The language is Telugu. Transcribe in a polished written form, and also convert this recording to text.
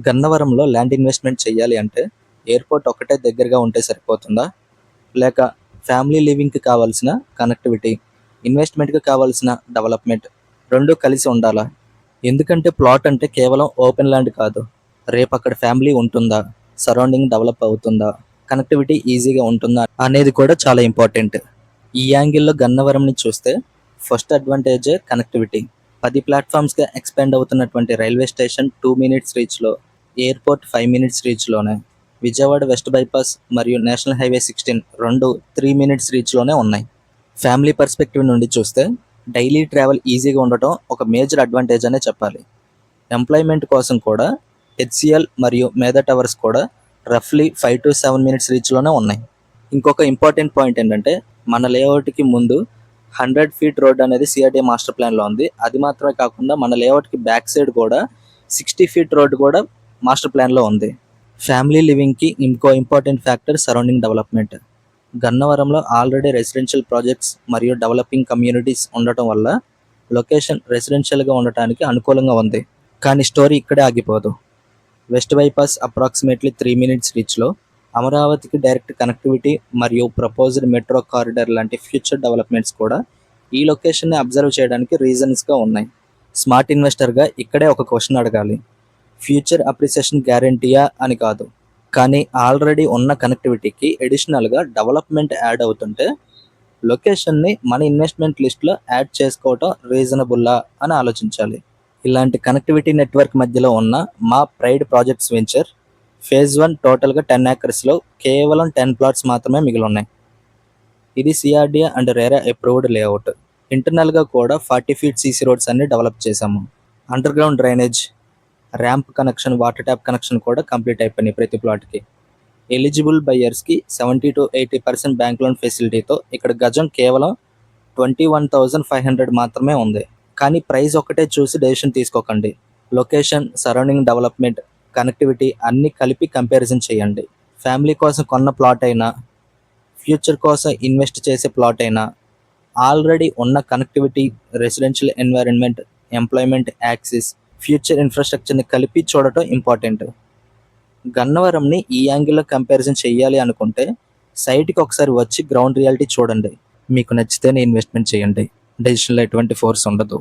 గన్నవరంలో ల్యాండ్ ఇన్వెస్ట్మెంట్ చేయాలి అంటే ఎయిర్పోర్ట్ ఒక్కటే దగ్గరగా ఉంటే సరిపోతుందా? లేక ఫ్యామిలీ లివింగ్కి కావాల్సిన కనెక్టివిటీ, ఇన్వెస్ట్మెంట్కి కావాల్సిన డెవలప్మెంట్ రెండూ కలిసి ఉండాలా? ఎందుకంటే ప్లాట్ అంటే కేవలం ఓపెన్ ల్యాండ్ కాదు. రేపు అక్కడ ఫ్యామిలీ ఉంటుందా, సరౌండింగ్ డెవలప్ అవుతుందా, కనెక్టివిటీ ఈజీగా ఉంటుందా అనేది కూడా చాలా ఇంపార్టెంట్. ఈ యాంగిల్లో గన్నవరంని చూస్తే ఫస్ట్ అడ్వాంటేజే కనెక్టివిటీ. 10 ప్లాట్ఫామ్స్గా ఎక్స్పాండ్ అవుతున్నటువంటి రైల్వే స్టేషన్ 2 మినిట్స్ రీచ్లో, ఎయిర్పోర్ట్ 5 మినిట్స్ రీచ్లోనే, విజయవాడ వెస్ట్ బైపాస్ మరియు నేషనల్ హైవే 16 రెండు 3 మినిట్స్ రీచ్లోనే ఉన్నాయి. ఫ్యామిలీ పర్స్పెక్టివ్ నుండి చూస్తే డైలీ ట్రావెల్ ఈజీగా ఉండటం ఒక మేజర్ అడ్వాంటేజ్ అనే చెప్పాలి. ఎంప్లాయ్మెంట్ కోసం కూడా హెచ్సిఎల్ మరియు మేధా టవర్స్ కూడా రఫ్లీ 5 to 7 మినిట్స్ రీచ్లోనే ఉన్నాయి. ఇంకొక ఇంపార్టెంట్ పాయింట్ ఏంటంటే మన లేఅవుట్కి ముందు 100 ఫీట్ రోడ్ అనేది సిఆర్డీఏ మాస్టర్ ప్లాన్లో ఉంది. అది మాత్రమే కాకుండా మన లేఅవుట్కి బ్యాక్ సైడ్ కూడా 60 ఫీట్ రోడ్ కూడా మాస్టర్ ప్లాన్లో ఉంది. ఫ్యామిలీ లివింగ్కి ఇంకో ఇంపార్టెంట్ ఫ్యాక్టర్ సరౌండింగ్ డెవలప్మెంట్. గన్నవరంలో ఆల్రెడీ రెసిడెన్షియల్ ప్రాజెక్ట్స్ మరియు డెవలపింగ్ కమ్యూనిటీస్ ఉండటం వల్ల లొకేషన్ రెసిడెన్షియల్గా ఉండటానికి అనుకూలంగా ఉంది. కానీ స్టోరీ ఇక్కడే ఆగిపోదు. వెస్ట్ బైపాస్ అప్రాక్సిమేట్లీ 3 మినిట్స్ రీచ్లో, అమరావతికి డైరెక్ట్ కనెక్టివిటీ మరియు ప్రపోజ్డ్ మెట్రో కారిడార్ లాంటి ఫ్యూచర్ డెవలప్మెంట్స్ కూడా ఈ లొకేషన్ని అబ్జర్వ్ చేయడానికి రీజన్స్గా ఉన్నాయి. స్మార్ట్ ఇన్వెస్టర్గా ఇక్కడే ఒక క్వశ్చన్ అడగాలి. ఫ్యూచర్ అప్రిసియేషన్ గ్యారంటీయా అని కాదు, కానీ ఆల్రెడీ ఉన్న కనెక్టివిటీకి ఎడిషనల్గా డెవలప్మెంట్ యాడ్ అవుతుంటే లొకేషన్ని మన ఇన్వెస్ట్మెంట్ లిస్ట్లో యాడ్ చేసుకోవటం రీజనబుల్లా అని ఆలోచించాలి. ఇలాంటి కనెక్టివిటీ నెట్వర్క్ మధ్యలో ఉన్న మా ప్రైడ్ ప్రాజెక్ట్స్ వెంచర్ ఫేజ్ 1 టోటల్గా 10 acresలో కేవలం 10 ప్లాట్స్ మాత్రమే మిగిలి ఉన్నాయి. ఇది CRDA and RERA approved layout. ఇంటర్నల్గా కూడా 40 ఫీట్ సీసీ రోడ్స్ అన్ని డెవలప్ చేశాము. Under ground drainage, ramp connection, water tap connection కూడా కంప్లీట్ అయిపోయినాయి ప్రతి ప్లాట్కి. ఎలిజిబుల్ బయ్యర్స్కి 70 to 80% బ్యాంక్ లోన్ ఫెసిలిటీతో ఇక్కడ గజం కేవలం 21,500 మాత్రమే ఉంది. కానీ ప్రైస్ ఒకటే చూసి డెసిషన్ తీసుకోకండి. లొకేషన్, సరౌండింగ్ డెవలప్మెంట్, కనెక్టివిటీ అన్నీ కలిపి కంపారిజన్ చేయండి. ఫ్యామిలీ కోసం కొన్న ప్లాట్ అయినా, ఫ్యూచర్ కోసం ఇన్వెస్ట్ చేసే ప్లాట్ అయినా, ఆల్రెడీ ఉన్న connectivity, residential environment, employment access, future ఇన్ఫ్రాస్ట్రక్చర్ని కలిపి చూడటం ఇంపార్టెంట్. గన్నవరంని ఈ యాంగిల్లో కంపారిజన్ చేయాలి అనుకుంటే సైట్కి ఒకసారి వచ్చి గ్రౌండ్ రియాలిటీ చూడండి. మీకు నచ్చితేనే ఇన్వెస్ట్మెంట్ చేయండి. డెసిషన్లో ఎటువంటి ఫోర్స్ ఉండదు.